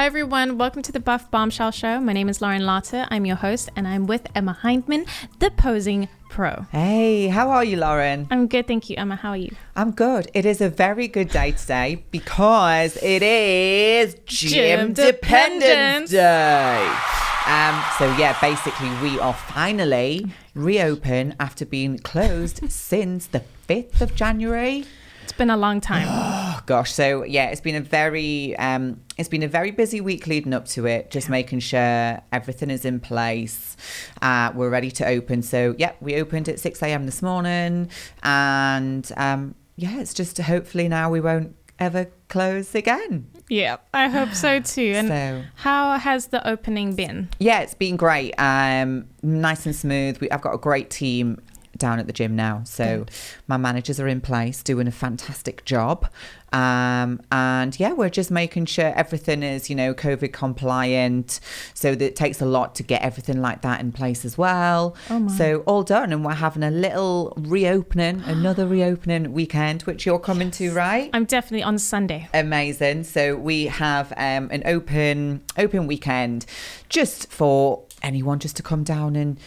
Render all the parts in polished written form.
everyone, welcome to the Buff Bombshell Show. My name is Lauren Lotta. I'm your host, and I'm with Emma Hyndman, the posing pro. Hey, how are you, Lauren? I'm good, thank you, Emma. How are you? I'm good. It is a very good day today because it is Gym Dependence Day. So yeah, basically we are finally reopened after being closed since the 5th of January. It's been a long time. Oh gosh. So yeah, it's been a very busy week leading up to it, just making sure everything is in place. We're ready to open. So yeah, we opened at 6 a.m. this morning, and yeah, it's just hopefully now we won't ever close again. Yeah, I hope so too. And so, how has the opening been? Yeah, it's been great. Nice and smooth. I've got a great team down at the gym now, so my managers are in place doing a fantastic job, and yeah, we're just making sure everything is, you know, COVID compliant, so that it takes a lot to get everything like that in place as well. So all done, and we're having a little reopening, another reopening weekend, which you're coming to, right? I'm definitely on Sunday. Amazing. So we have an open weekend just for anyone just to come down and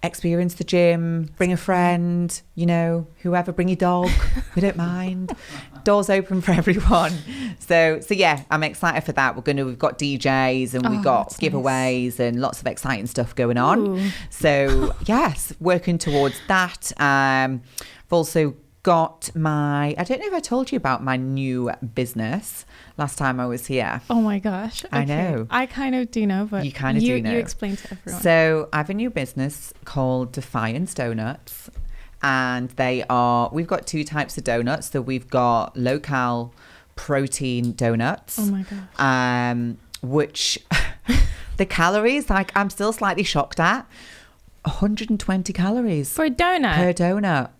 experience the gym, bring a friend, you know, whoever, bring your dog. We don't mind. Doors open for everyone. So yeah, I'm excited for that. We've got DJs and we've got giveaways and lots of exciting stuff going on. Ooh. So yes, working towards that. I've also got I don't know if I told you about my new business last time I was here. Oh my gosh. Okay. I know. I kind of do know, but you kind of do know. You explain to everyone. So I have a new business called Defiance Donuts, and we've got two types of donuts. So we've got low-cal protein donuts. Oh my gosh. Which the calories, like, I'm still slightly shocked at. 120 calories. For a donut? Per donut.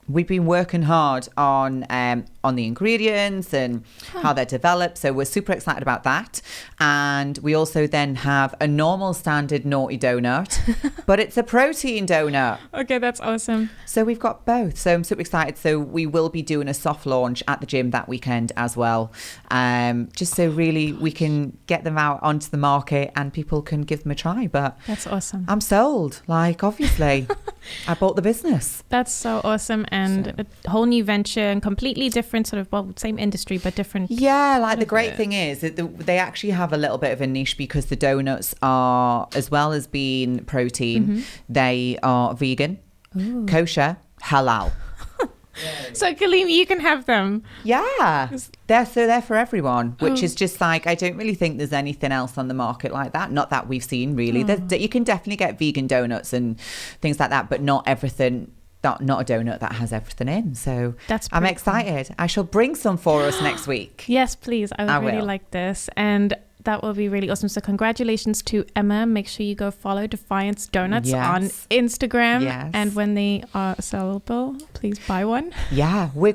We've been working hard on the ingredients and how they're developed, so we're super excited about that. And we also then have a normal standard naughty donut, but it's a protein donut. Okay, that's awesome. So we've got both. So I'm super excited. So we will be doing a soft launch at the gym that weekend as well, just so really we can get them out onto the market and people can give them a try. But that's awesome. I'm sold. Like, obviously, I bought the business. That's so awesome. And a whole new venture and completely different sort of, well, same industry, but different. Yeah, like the great thing is that they actually have a little bit of a niche because the donuts are, as well as being protein, they are vegan, kosher, halal. So Kaleem, you can have them. Yeah, they're for everyone, which is just like, I don't really think there's anything else on the market like that. Not that we've seen really. You can definitely get vegan donuts and things like that, but not everything. Not a donut that has everything in. So I'm excited. Cool. I shall bring some for us next week. Yes, please. I would really like this. And that will be really awesome. So congratulations to Emma. Make sure you go follow Defiance Donuts on Instagram. Yes. And when they are sellable, please buy one. Yeah, we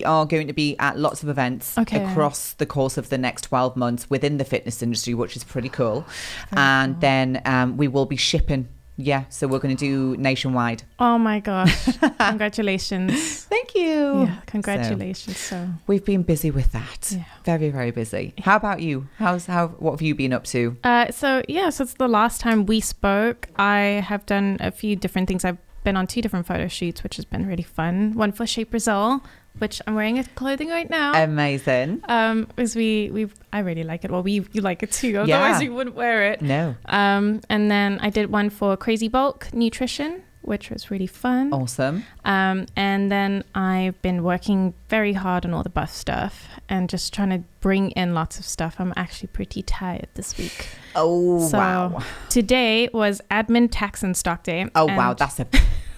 are going to be at lots of events across the course of the next 12 months within the fitness industry, which is pretty cool. Then we will be shipping. Yeah, so we're going to do nationwide. Oh my gosh. Congratulations. Thank you. Yeah, congratulations. So we've been busy with that. Yeah. Very, very busy. How about you? What have you been up to? So it's the last time we spoke. I have done a few different things. I've been on 2 different photo shoots, which has been really fun. One for Shape Brazil, which I'm wearing clothing right now. Amazing. Because I really like it. Well, you like it too. Otherwise you wouldn't wear it. No. And then I did one for Crazy Bulk Nutrition, which was really fun. Awesome. And then I've been working very hard on all the buff stuff and just trying to bring in lots of stuff. I'm actually pretty tired this week. Oh, wow. Today was admin, tax and stock day. Oh, wow. That's a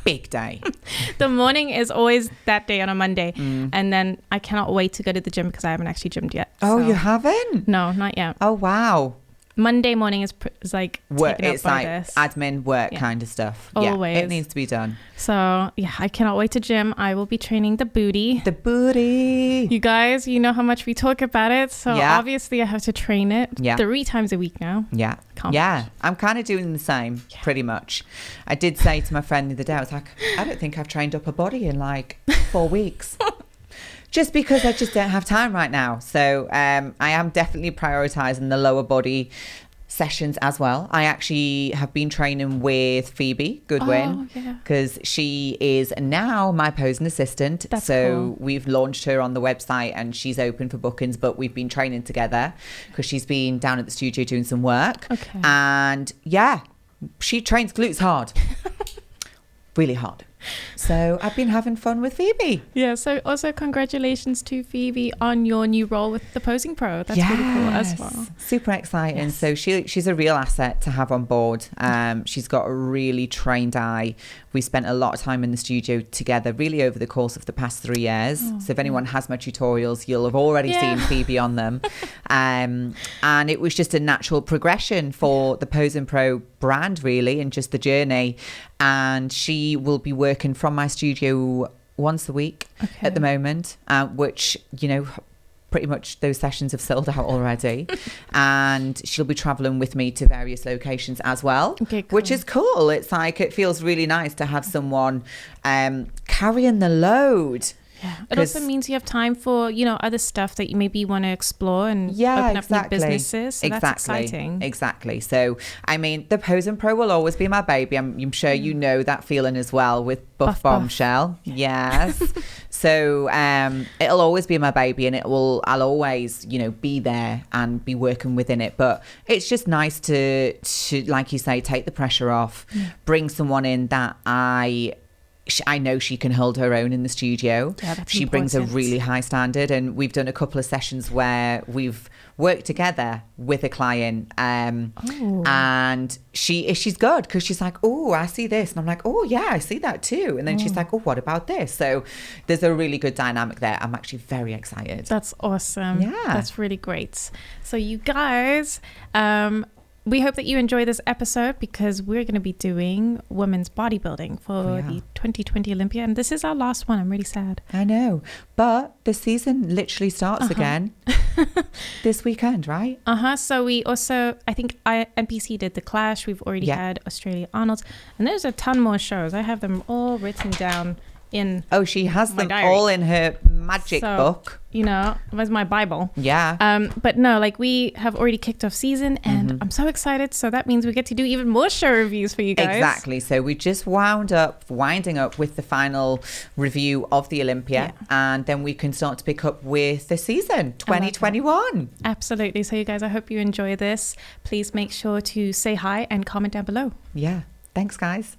big day. The morning is always that day on a Monday. And then I cannot wait to go to the gym because I haven't actually gymmed yet. Oh, you haven't? No, not yet. Oh, wow. Monday morning is like work. It's like this. Admin work kind of stuff. Always. Yeah, it needs to be done. So yeah, I cannot wait to gym. I will be training the booty. The booty. You guys, you know how much we talk about it. So obviously I have to train it 3 times a week now. Yeah. I'm kind of doing the same, pretty much. I did say to my friend the other day, I was like, I don't think I've trained up a body in like 4 weeks. just because I just don't have time right now. So I am definitely prioritizing the lower body sessions as well. I actually have been training with Phoebe Goodwin because she is now my posing assistant. That's so cool. We've launched her on the website and she's open for bookings, but we've been training together because she's been down at the studio doing some work. Okay. And yeah, she trains glutes hard. Really hard. So I've been having fun with Phoebe. Yeah, so also congratulations to Phoebe on your new role with the Posing Pro. That's really cool as well. Super exciting. Yes. So she's a real asset to have on board. She's got a really trained eye. We spent a lot of time in the studio together really over the course of the past 3 years. So if anyone has my tutorials, you'll have already seen Phoebe on them. And it was just a natural progression for the Posing Pro brand really, and just the journey. And she will be working from my studio once a week at the moment, which, you know, pretty much those sessions have sold out already. And she'll be traveling with me to various locations as well, which is cool. It's like, it feels really nice to have someone carrying the load. Yeah. It also means you have time for, you know, other stuff that you maybe want to explore and open up new businesses. So that's exciting. Exactly. So, I mean, the Posing Pro will always be my baby. I'm sure you know that feeling as well with Buff Bombshell. Yes. So it'll always be my baby, and I'll always, you know, be there and be working within it. But it's just nice to like you say, take the pressure off, bring someone in that I know she can hold her own in the studio. She brings a really high standard, and we've done a couple of sessions where we've worked together with a client, and she's good because she's like, oh, I see this, and I'm like, oh yeah, I see that too, and then she's like, oh, what about this? So there's a really good dynamic there. I'm actually very excited. That's awesome. Yeah, that's really great. So you guys, we hope that you enjoy this episode because we're going to be doing women's bodybuilding for the 2020 Olympia. And this is our last one. I'm really sad. I know. But the season literally starts again this weekend, right? So we also, I think NPC did the Clash. We've already had Australia Arnold's. And there's a ton more shows. I have them all written down in she has them diary. All in her magic book. You know, where's my Bible? Yeah. But no, like we have already kicked off season, and I'm so excited. So that means we get to do even more show reviews for you guys. Exactly. So we just winding up with the final review of the Olympia, and then we can start to pick up with the season 2021. Absolutely. So you guys, I hope you enjoy this. Please make sure to say hi and comment down below. Yeah. Thanks, guys.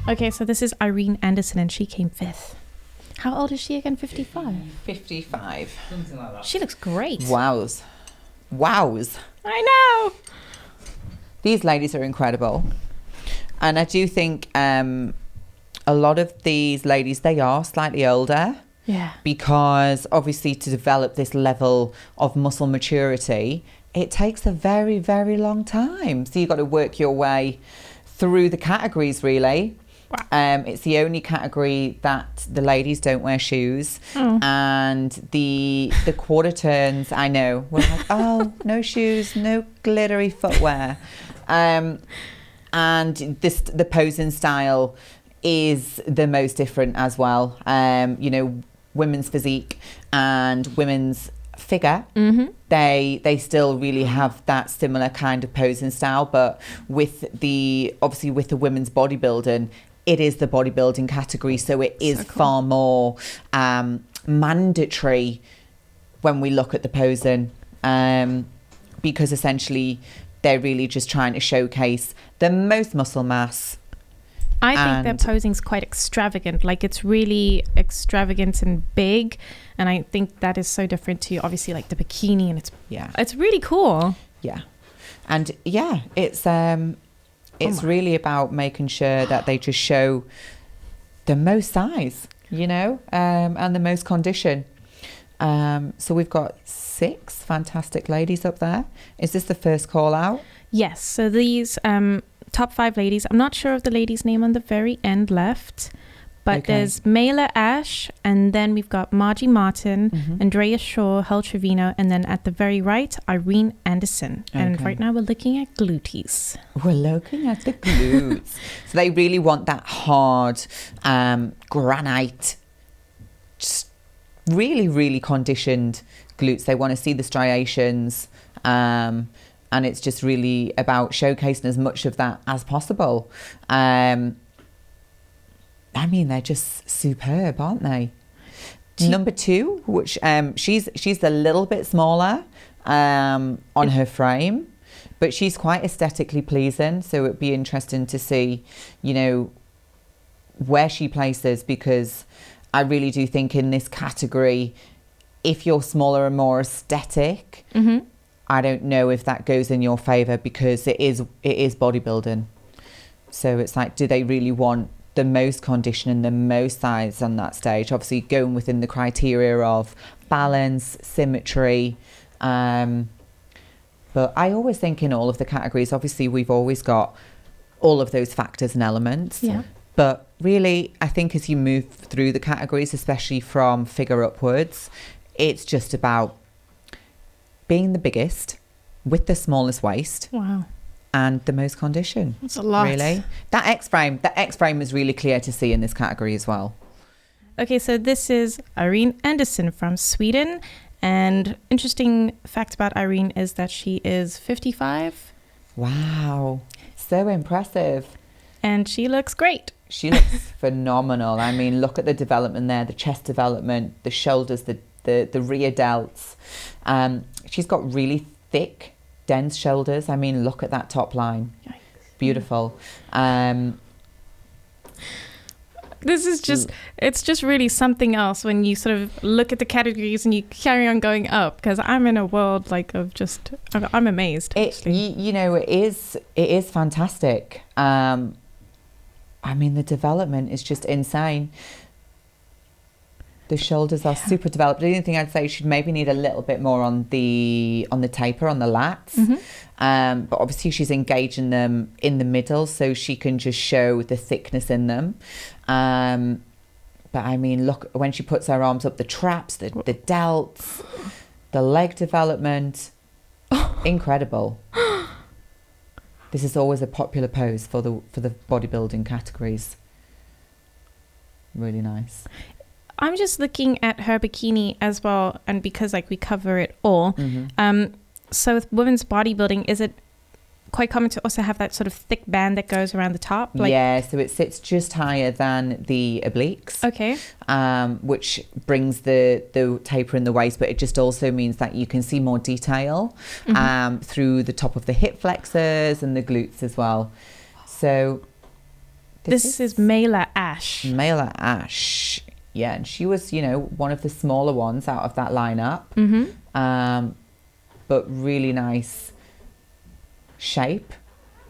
Okay, so this is Irene Anderson, and she came 5th. How old is she again? 55? 55. Something like that. She looks great. Wows. I know. These ladies are incredible. And I do think a lot of these ladies, they are slightly older. Yeah. Because obviously to develop this level of muscle maturity, it takes a very, very long time. So you've got to work your way through the categories, really. Wow. It's the only category that the ladies don't wear shoes, and the quarter turns, I know, we're like, oh, no shoes, no glittery footwear, and the posing style is the most different as well. You know, women's physique and women's figure, they still really have that similar kind of posing style, but with the women's bodybuilding, it is the bodybuilding category, so it is far more mandatory when we look at the posing, because essentially they're really just trying to showcase the most muscle mass. I think their posing's quite extravagant. Like, it's really extravagant and big, and I think that is so different to obviously like the bikini, and it's really cool. Yeah, and it's really about making sure that they just show the most size, you know, and the most condition. So we've got 6 fantastic ladies up there. Is this the first call out? Yes. So these top 5 ladies, I'm not sure of the lady's name on the very end left, but there's Mayla Ash, and then we've got Margie Martin, Andrea Shaw, Hel Trevino, and then at the very right, Irene Anderson. And right now we're looking at glutees. We're looking at the glutes. So they really want that hard granite, just really, really conditioned glutes. They want to see the striations, and it's just really about showcasing as much of that as possible. I mean, they're just superb, aren't they? Number 2, which she's a little bit smaller on her frame, but she's quite aesthetically pleasing. So it'd be interesting to see, you know, where she places, because I really do think in this category, if you're smaller and more aesthetic, I don't know if that goes in your favour, because it is bodybuilding. So it's like, do they really want the most condition and the most size on that stage? Obviously going within the criteria of balance, symmetry. But I always think in all of the categories, obviously we've always got all of those factors and elements. Yeah. But really, I think as you move through the categories, especially from figure upwards, it's just about being the biggest with the smallest waist. Wow. And the most condition. That's a lot. Really. That X frame is really clear to see in this category as well. Okay, so this is Irene Anderson from Sweden. And interesting fact about Irene is that she is 55. Wow. So impressive. And she looks great. She looks phenomenal. I mean, look at the development there, the chest development, the shoulders, the rear delts. She's got really thick, dense shoulders. I mean, look at that top line. Yikes. Beautiful. This is just, it's just really something else when you sort of look at the categories and you carry on going up, because I'm in a world like of just, I'm amazed. You know, it is fantastic. I mean, the development is just insane. The shoulders are super developed. The only thing I'd say, should maybe need a little bit more on the taper on the lats. But obviously she's engaging them in the middle, so she can just show the thickness in them. But I mean, look, when she puts her arms up, the traps, the delts, the leg development, incredible. This is always a popular pose for the bodybuilding categories. Really nice. I'm just looking at her bikini as well, and because like we cover it all. So with women's bodybuilding, is it quite common to also have that sort of thick band that goes around the top? Like, yeah, so it sits just higher than the obliques. Okay. Which brings the taper in the waist, but it just also means that you can see more detail through the top of the hip flexors and the glutes as well. So this is Mayla Ash. Mayla Ash. Yeah, and she was, you know, one of the smaller ones out of that lineup. But really nice shape.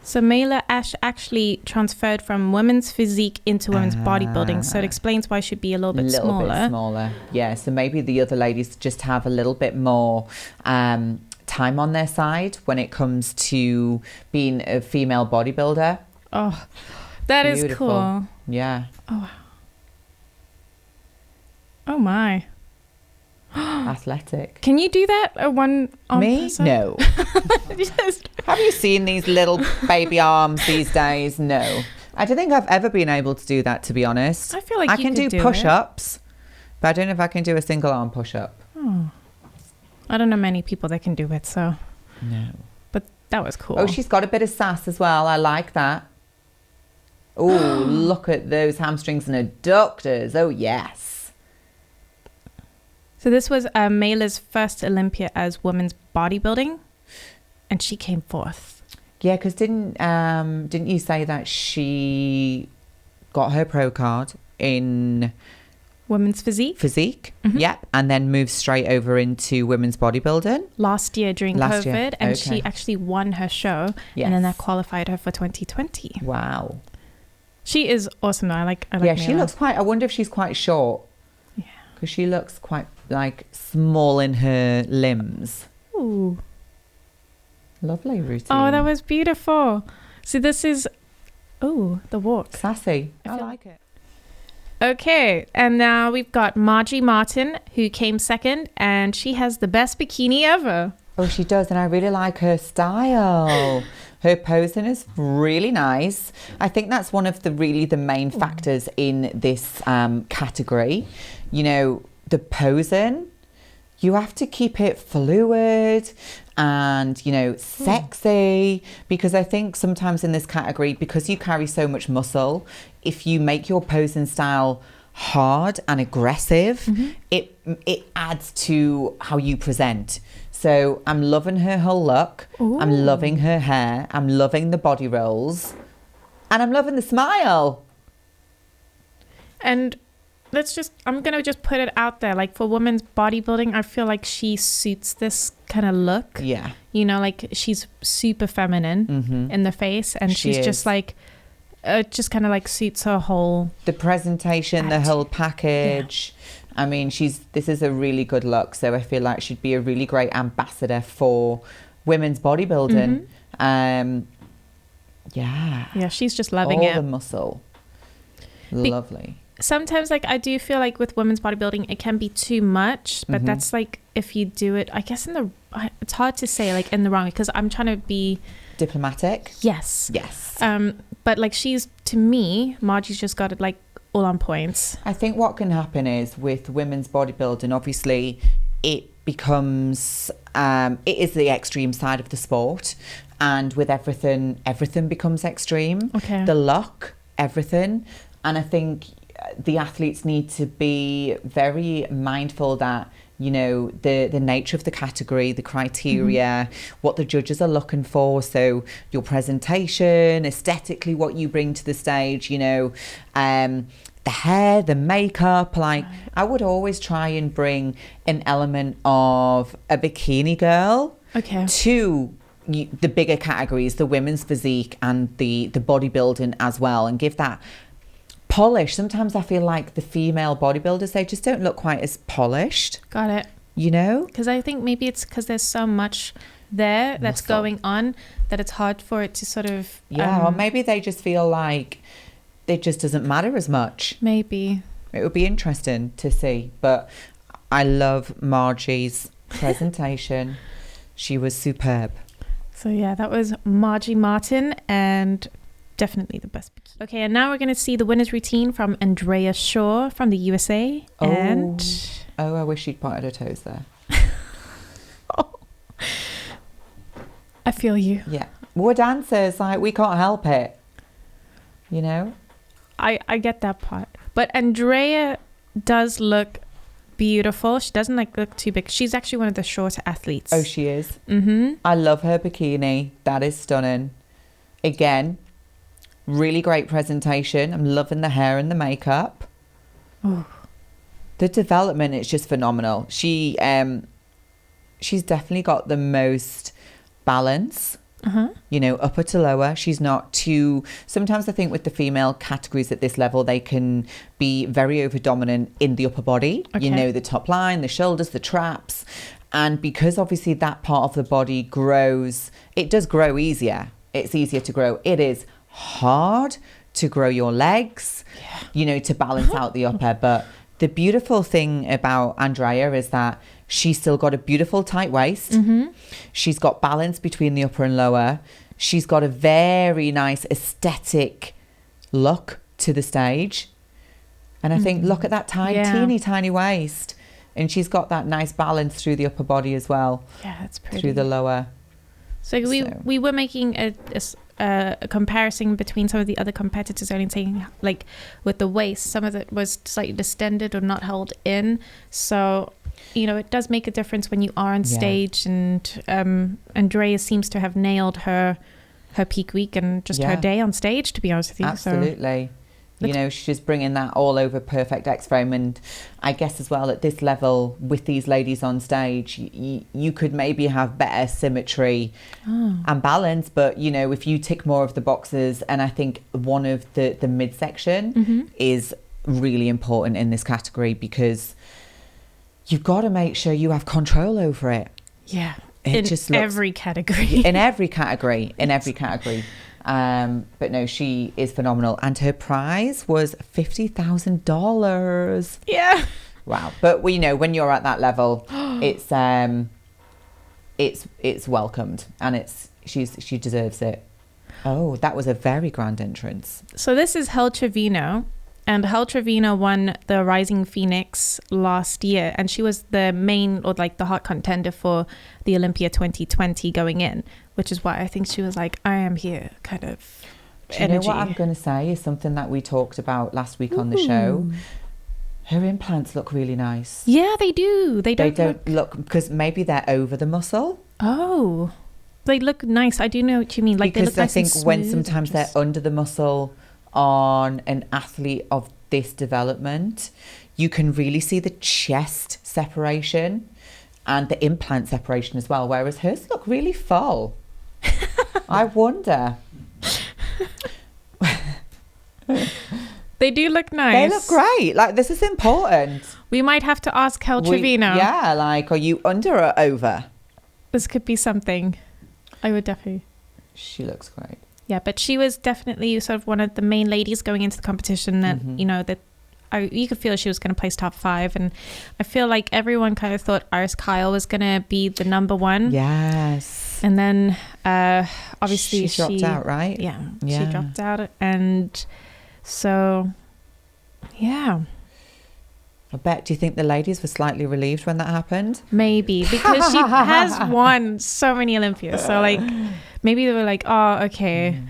So Mayla Ash actually transferred from women's physique into women's bodybuilding. So it explains why she'd be a little bit smaller. Yeah, so maybe the other ladies just have a little bit more time on their side when it comes to being a female bodybuilder. Oh, that Beautiful. Is cool. Yeah. Oh, wow. Oh my. Athletic. Can you do that? One arm Me? No. Have you seen these little baby arms these days? No. I don't think I've ever been able to do that, to be honest. I feel like I can do push-ups, but I don't know if I can do a single arm push-up. Oh. I don't know many people that can do it, so. No. But that was cool. Oh, she's got a bit of sass as well. I like that. Oh, look at those hamstrings and adductors. Oh, yes. So this was Mayla's first Olympia as women's bodybuilding, and she came fourth. Yeah, because didn't you say that she got her pro card in women's physique? Physique, yep, and then moved straight over into women's bodybuilding last year during COVID, and she actually won her show, and then that qualified her for 2020. Wow, she is awesome though. I like yeah, Mayla. She looks quite. I wonder if she's quite short. Yeah, because she looks quite like small in her limbs. Ooh. Lovely routine. Oh, that was beautiful. So this is, the walk. Sassy. I like it. Okay, and now we've got Margie Martin, who came second, and she has the best bikini ever. Oh, she does, and I really like her style. Her posing is really nice. I think that's one of the main factors in this category. You know, the posing, you have to keep it fluid and, you know, sexy, because I think sometimes in this category, because you carry so much muscle, if you make your posing style hard and aggressive, it adds to how you present. So I'm loving her whole look. Ooh. I'm loving her hair. I'm loving the body rolls. And I'm loving the smile. And I'm going to just put it out there. Like for women's bodybuilding, I feel like she suits this kind of look. Yeah. You know, like she's super feminine in the face. And she's just like, just kind of like suits her whole... The presentation, the whole package. Yeah. I mean, this is a really good look. So I feel like she'd be a really great ambassador for women's bodybuilding. Yeah, she's just loving it. All the muscle. Lovely. Sometimes, like, I do feel like with women's bodybuilding, it can be too much. But that's like, if you do it, I guess it's hard to say, like, in the wrong, because I'm trying to be... Diplomatic? Yes. Yes. But like to me, Margie's just got it like all on points. I think what can happen is with women's bodybuilding, obviously it becomes, it is the extreme side of the sport. And with everything becomes extreme. Okay. The look, everything. And I think the athletes need to be very mindful that, you know, the nature of the category, the criteria, what the judges are looking for. So your presentation, aesthetically, what you bring to the stage, you know, the hair, the makeup. Like, I would always try and bring an element of a bikini girl to the bigger categories, the women's physique and the bodybuilding as well, and give that polish. Sometimes I feel like the female bodybuilders, they just don't look quite as polished. Got it. You know? Because I think maybe it's because there's so much there that's going on that it's hard for it to sort of... or maybe they just feel like it just doesn't matter as much. Maybe. It would be interesting to see. But I love Margie's presentation. She was superb. So yeah, that was Margie Martin, and definitely the best. Okay, and now we're going to see the winner's routine from Andrea Shaw from the USA. And I wish she'd pointed her toes there. I feel you. Yeah. We're dancers, like, we can't help it. You know? I get that part. But Andrea does look beautiful. She doesn't look too big. She's actually one of the shorter athletes. Oh, she is? I love her bikini. That is stunning. Again, really great presentation. I'm loving the hair and the makeup. Oh. The development is just phenomenal. She's definitely got the most balance. You know, upper to lower. She's not too... Sometimes I think with the female categories at this level, they can be very over dominant in the upper body. You know, the top line, the shoulders, the traps. And because obviously that part of the body grows, it does grow easier. It's easier to grow. It is hard to grow your legs, you know, to balance out the upper. But the beautiful thing about Andrea is that she's still got a beautiful tight waist. She's got balance between the upper and lower. She's got a very nice aesthetic look to the stage. And I think, look at that teeny tiny waist. And she's got that nice balance through the upper body as well. Yeah, that's pretty. Through the lower. So we were making a comparison between some of the other competitors, only saying, like, with the waist, some of it was slightly distended or not held in. So, you know, it does make a difference when you are on stage. And Andrea seems to have nailed her peak week and just her day on stage, to be honest with you. Absolutely. So, you know, she's just bringing that all over perfect X frame. And I guess as well at this level with these ladies on stage, you could maybe have better symmetry and balance. But, you know, if you tick more of the boxes, and I think one of the midsection is really important in this category, because you've got to make sure you have control over it. Yeah. It just looks, every category. in every category. But no, she is phenomenal. And her prize was $50,000. Yeah. Wow. But we know when you're at that level, it's welcomed, and she deserves it. Oh, that was a very grand entrance. So this is Hel Trevino, and Hel Trevino won the Rising Phoenix last year, and she was the main, or like the hot contender for the Olympia 2020 going in, which is why I think she was like, I am here kind of energy. You know what I'm going to say is something that we talked about last week on the show. Her implants look really nice. Yeah, they do. They don't look because maybe they're over the muscle. Oh, they look nice. I do know what you mean. Like, because they look nice. I think when sometimes they're under the muscle on an athlete of this development, you can really see the chest separation and the implant separation as well. Whereas hers look really full. I wonder. They do look nice. They look great. Like, this is important. We might have to ask Hel Trevino. Yeah, like, are you under or over? This could be something. I would definitely. She looks great. Yeah, but she was definitely sort of one of the main ladies going into the competition that, you know, that you could feel she was going to place top 5. And I feel like everyone kind of thought Iris Kyle was going to be the number 1. Yes. And then obviously she dropped out, right? Yeah, she dropped out. And so, yeah. I bet. Do you think the ladies were slightly relieved when that happened? Maybe, because she has won so many Olympias. So, like, maybe they were like, oh, okay.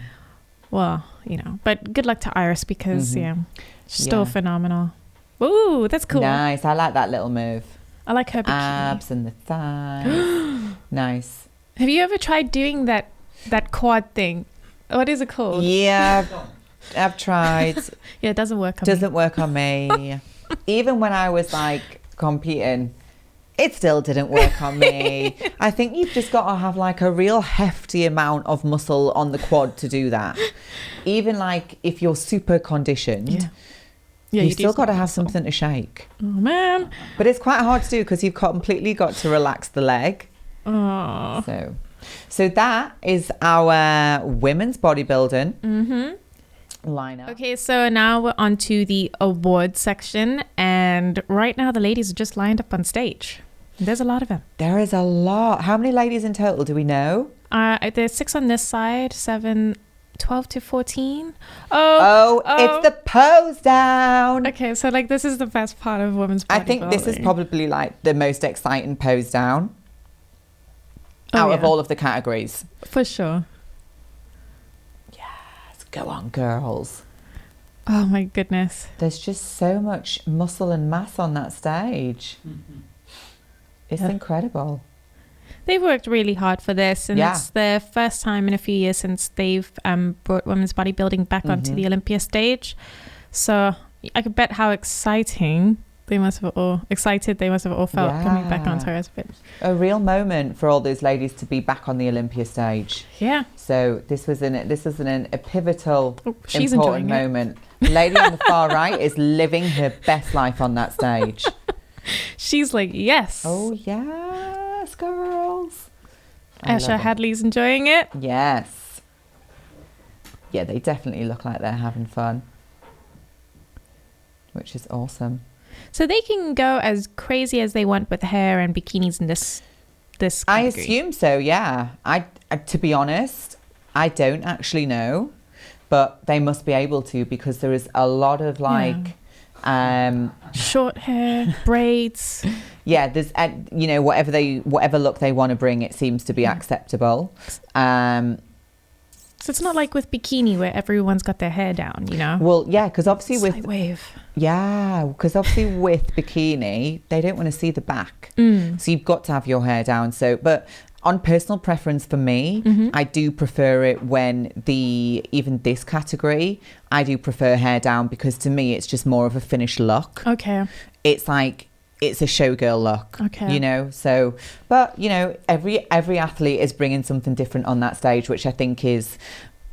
Well, you know. But good luck to Iris because, she's still phenomenal. Ooh, that's cool. Nice. I like that little move. I like her bikini. Abs and the thighs. Nice. Have you ever tried doing that quad thing? What is it called? Yeah, I've tried. Yeah, it doesn't work on me. Doesn't work on me. Even when I was like competing, it still didn't work on me. I think you've just got to have like a real hefty amount of muscle on the quad to do that. Even like if you're super conditioned, you still got to have something to shake. Oh man. But it's quite hard to do because you've completely got to relax the leg. Oh. So that is our women's bodybuilding lineup. Okay, so now we're on to the awards section, and right now the ladies are just lined up on stage. There's a lot of them. There is a lot. How many ladies in total do we know? There's 6 on this side, 7, 12 to 14. Oh, it's the pose down. Okay, so like this is the best part of women's bodybuilding. I think this is probably like the most exciting pose down out of all of the categories. For sure. Go on, girls. Oh my goodness. There's just so much muscle and mass on that stage. It's incredible. They've worked really hard for this, and it's the first time in a few years since they've brought women's bodybuilding back onto the Olympia stage. So I could bet how excited they must have all felt coming back onto it. A real moment for all those ladies to be back on the Olympia stage. Yeah. So this was a pivotal, important moment. The lady on the far right is living her best life on that stage. She's like, yes. Oh yes, girls. Asha Hadley's enjoying it. Yes. Yeah, they definitely look like they're having fun, which is awesome. So they can go as crazy as they want with hair and bikinis in this category. I assume so, yeah. I to be honest, I don't actually know, but they must be able to because there is a lot of like short hair, braids. Yeah, there's whatever look they want to bring, it seems to be acceptable. So it's not like with bikini where everyone's got their hair down, you know? Well, yeah, because obviously with bikini, they don't want to see the back. So you've got to have your hair down. So, but on personal preference for me, I do prefer it when even this category, I do prefer hair down because to me, it's just more of a finished look. Okay. It's like, it's a showgirl look, you know, so, but you know, every athlete is bringing something different on that stage, which I think is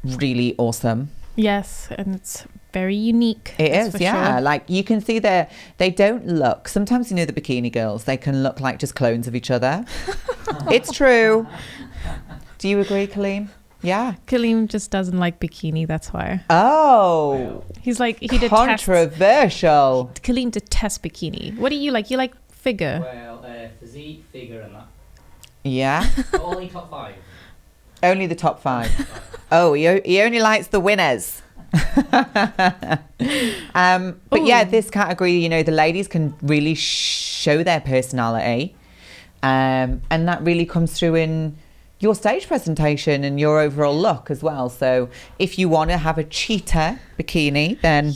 really awesome. Yes, and it's very unique. It is, yeah. Sure. Like you can see they don't look, sometimes the bikini girls, they can look like just clones of each other. It's true. Do you agree, Kaleem? Yeah. Kaleem just doesn't like bikini, that's why. Oh. He's like, he controversial. Kaleem detests bikini. What do you like? You like figure? Well, physique, figure and that. Yeah. But only top 5. Only the top 5. Oh, he only likes the winners. But yeah, this category, the ladies can really show their personality. And that really comes through in your stage presentation and your overall look as well. So if you want to have a cheetah bikini, then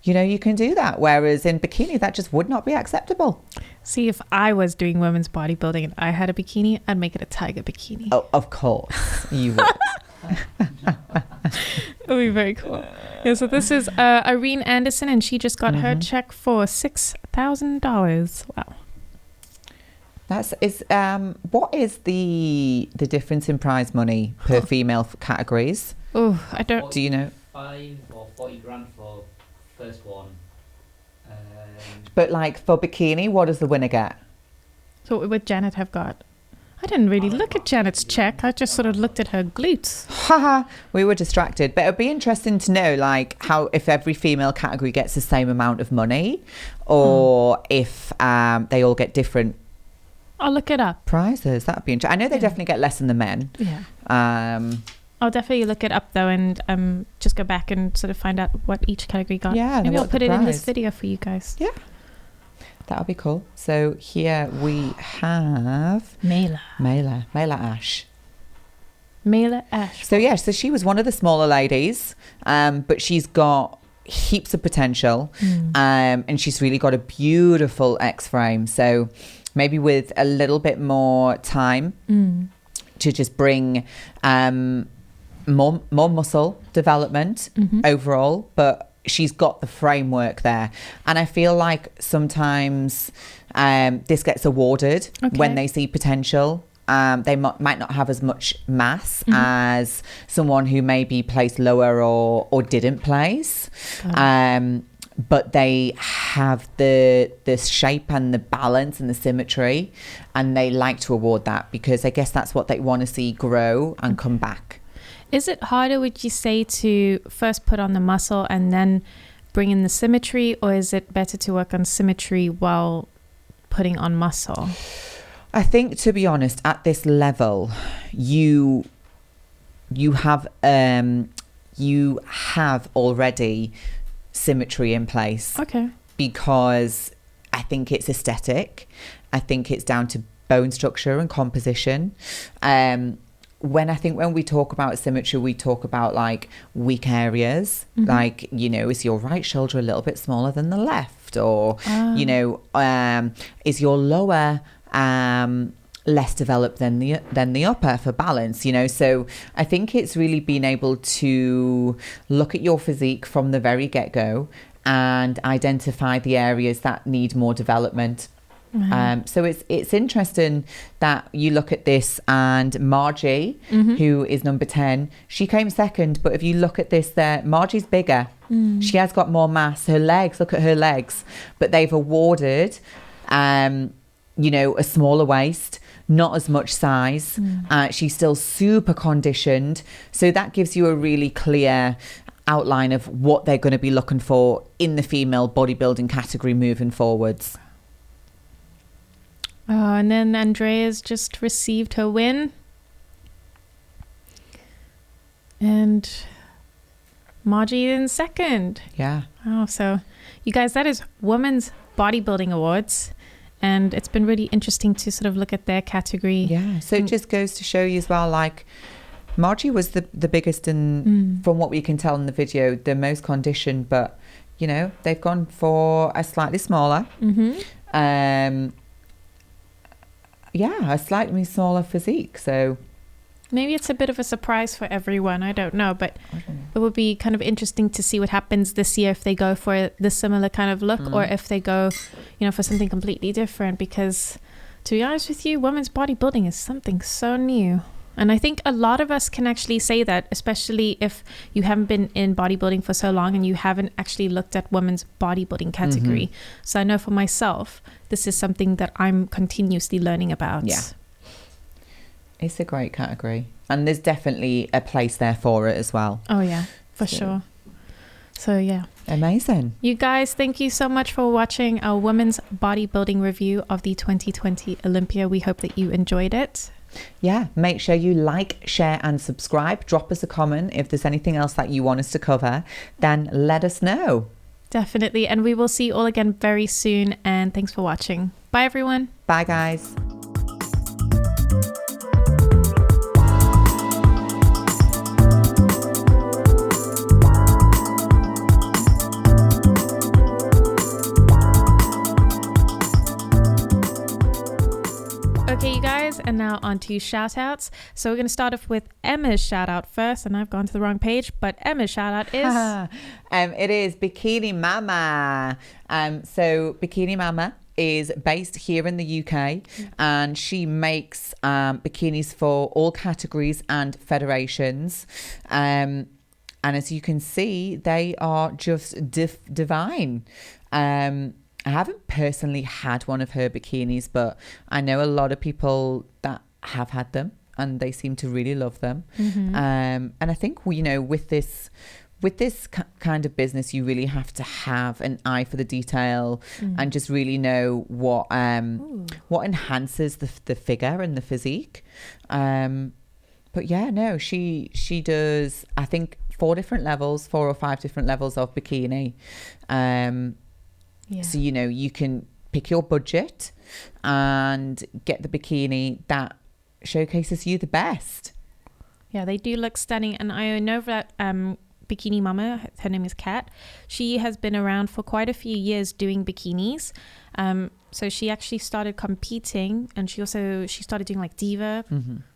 you can do that. Whereas in bikini, that just would not be acceptable. See, if I was doing women's bodybuilding and I had a bikini, I'd make it a tiger bikini. Oh, of course you would. It would be very cool. Yeah, so this is Irene Anderson, and she just got her check for $6,000. Wow. What is the difference in prize money per female categories? Oh, I don't. Do you know? 5 or 40 grand for first one. But like for bikini, what does the winner get? So what would Janet have got? I didn't really look at Janet's check. I just sort of looked at her glutes. Haha, we were distracted. But it'd be interesting to know, like, how if every female category gets the same amount of money, or if they all get different. I'll look it up. Prizes. That'd be interesting. I know they definitely get less than the men. Yeah. I'll definitely look it up though, and just go back and sort of find out what each category got. Yeah. Maybe I'll put it in this video for you guys. Yeah. That'll be cool. So here we have Mela Ash. Mela Ash. So so she was one of the smaller ladies, but she's got heaps of potential, and she's really got a beautiful X frame. So maybe with a little bit more time to just bring more muscle development overall, but she's got the framework there. And I feel like sometimes this gets awarded when they see potential. They might not have as much mass as someone who maybe placed lower or didn't place. But they have the shape and the balance and the symmetry, and they like to award that because I guess that's what they want to see grow and come back. Is it harder, would you say, to first put on the muscle and then bring in the symmetry, or is it better to work on symmetry while putting on muscle? I think, to be honest, at this level, you have already symmetry in place. Okay. Because I think it's aesthetic. I think it's down to bone structure and composition. When we talk about symmetry, we talk about like weak areas, like, is your right shoulder a little bit smaller than the left, or is your lower less developed than the upper for balance, so I think it's really being able to look at your physique from the very get-go and identify the areas that need more development. So it's interesting that you look at this, and Margie, who is number 10, she came second, but if you look at this there, Margie's bigger. She has got more mass. Her legs, look at her legs, but they've awarded a smaller waist, not as much size. She's still super conditioned, so that gives you a really clear outline of what they're going to be looking for in the female bodybuilding category moving forwards. And then Andrea's just received her win. And Margie in second. Yeah. Oh, so you guys, that is Women's Bodybuilding Awards. And it's been really interesting to sort of look at their category. Yeah. So it just goes to show you as well, like, Margie was the biggest from what we can tell in the video, the most conditioned, but, they've gone for a slightly smaller. A slightly smaller physique. So maybe it's a bit of a surprise for everyone. I don't know, but it would be kind of interesting to see what happens this year if they go for the similar kind of look, or if they go, for something completely different. Because to be honest with you, women's bodybuilding is something so new. And I think a lot of us can actually say that, especially if you haven't been in bodybuilding for so long and you haven't actually looked at women's bodybuilding category. So I know for myself, this is something that I'm continuously learning about. Yeah. It's a great category. And there's definitely a place there for it as well. Oh, yeah, for sure. So, yeah. Amazing. You guys, thank you so much for watching our women's bodybuilding review of the 2020 Olympia. We hope that you enjoyed it. Yeah, make sure you like, share and subscribe. Drop us a comment if there's anything else that you want us to cover, then let us know. Definitely. And we will see you all again very soon. And thanks for watching. Bye, everyone. Bye, guys. Okay, you guys, and now on to shout outs. So we're going to start off with Emma's shout out first, and I've gone to the wrong page, but Emma's shout out is it is Bikini Mama. So Bikini Mama is based here in the UK, and she makes bikinis for all categories and federations. And as you can see, they are just divine. I haven't personally had one of her bikinis, but I know a lot of people that have had them and they seem to really love them. And I think, with this kind of business, you really have to have an eye for the detail and just really know what enhances the figure and the physique. But yeah, no, she does, I think, 4 or 5 different levels of bikini. Yeah. So, you can pick your budget and get the bikini that showcases you the best. Yeah, they do look stunning. And I know that Bikini Mama, her name is Kat, she has been around for quite a few years doing bikinis. So she actually started competing, and she started doing like diva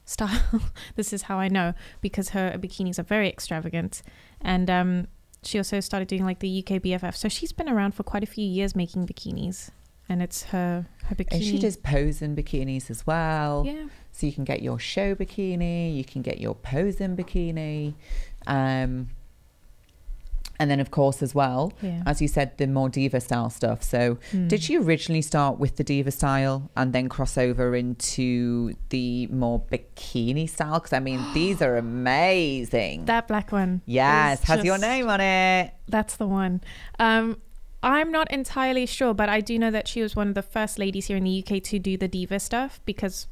style. This is how I know, because her bikinis are very extravagant. And she also started doing like the UK BFF. So she's been around for quite a few years making bikinis, and it's her bikini. And she does posing bikinis as well. Yeah. So you can get your show bikini, you can get your posing bikini. And then, of course, as well, as you said, the more diva style stuff. So did she originally start with the diva style and then cross over into the more bikini style? Because, I mean, these are amazing. That black one. Yes, has your name on it. That's the one. I'm not entirely sure, but I do know that she was one of the first ladies here in the UK to do the diva stuff because,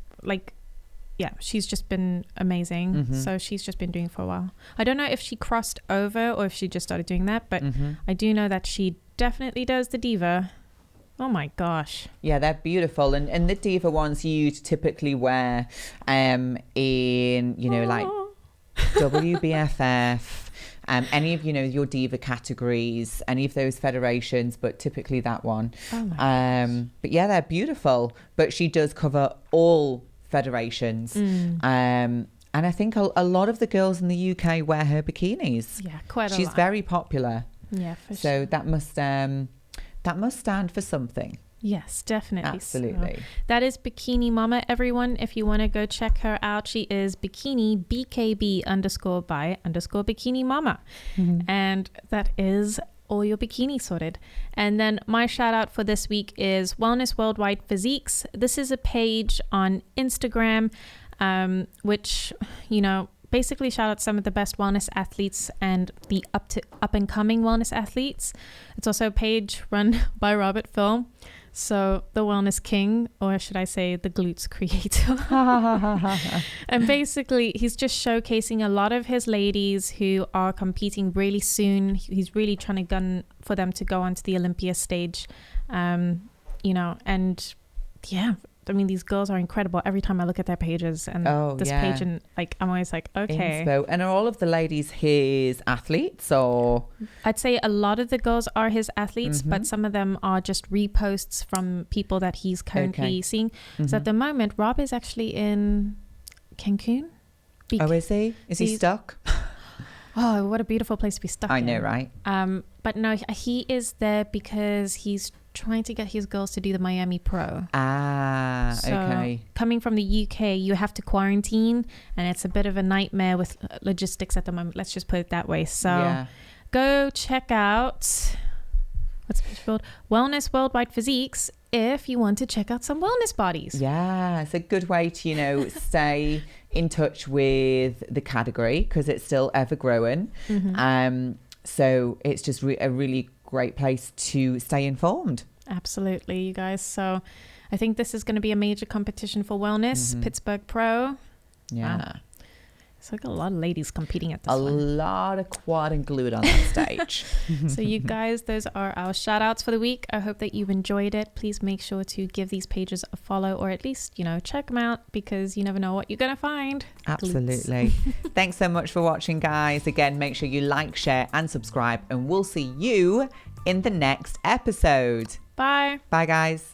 she's just been amazing. So she's just been doing it for a while. I don't know if she crossed over or if she just started doing that, but I do know that she definitely does the diva. Oh my gosh. Yeah, they're beautiful. And the diva ones you'd typically wear in, like WBFF, any of, your diva categories, any of those federations, but typically that one. Oh my gosh. But yeah, they're beautiful. But she does cover all federations. And I think a lot of the girls in the UK wear her bikinis. Yeah, quite a lot. She's very popular. Yeah, for sure. So that must stand for something. Yes, definitely. Absolutely. So that is Bikini Mama, everyone. If you want to go check her out, she is Bikini BKB_by_Bikini Mama. And that is all your bikini sorted. And then my shout out for this week is Wellness Worldwide Physiques. This is a page on Instagram, which, basically shout out some of the best wellness athletes and the up and coming wellness athletes. It's also a page run by Robert Phil. So the wellness king, or should I say the glutes creator. And basically he's just showcasing a lot of his ladies who are competing really soon. He's really trying to gun for them to go onto the Olympia stage. And yeah, I mean, these girls are incredible. Every time I look at their pages and page, and I'm always like, okay. Inspo. And are all of the ladies his athletes, or? I'd say a lot of the girls are his athletes, but some of them are just reposts from people that he's currently seeing. So at the moment, Rob is actually in Cancun. Is he? Is he stuck? Oh, what a beautiful place to be stuck in. I know, right? But no, he is there because he's trying to get his girls to do the Miami Pro. So, okay. Coming from the UK, you have to quarantine, and it's a bit of a nightmare with logistics at the moment. Let's just put it that way. So go check out, what's it called? Wellness Worldwide Physiques, if you want to check out some wellness bodies. Yeah, it's a good way to, you know, stay in touch with the category because it's still ever growing. So it's just a really great place to stay informed. Absolutely, you guys. So I think this is going to be a major competition for wellness. Pittsburgh Pro. Yeah. Wow. So I got a lot of ladies competing at this one. A lot of quad and glued on that stage. So you guys, those are our shout outs for the week. I hope that you've enjoyed it. Please make sure to give these pages a follow, or at least, you know, check them out, because you never know what you're going to find. Absolutely. Thanks so much for watching, guys. Again, make sure you like, share and subscribe, and we'll see you in the next episode. Bye. Bye, guys.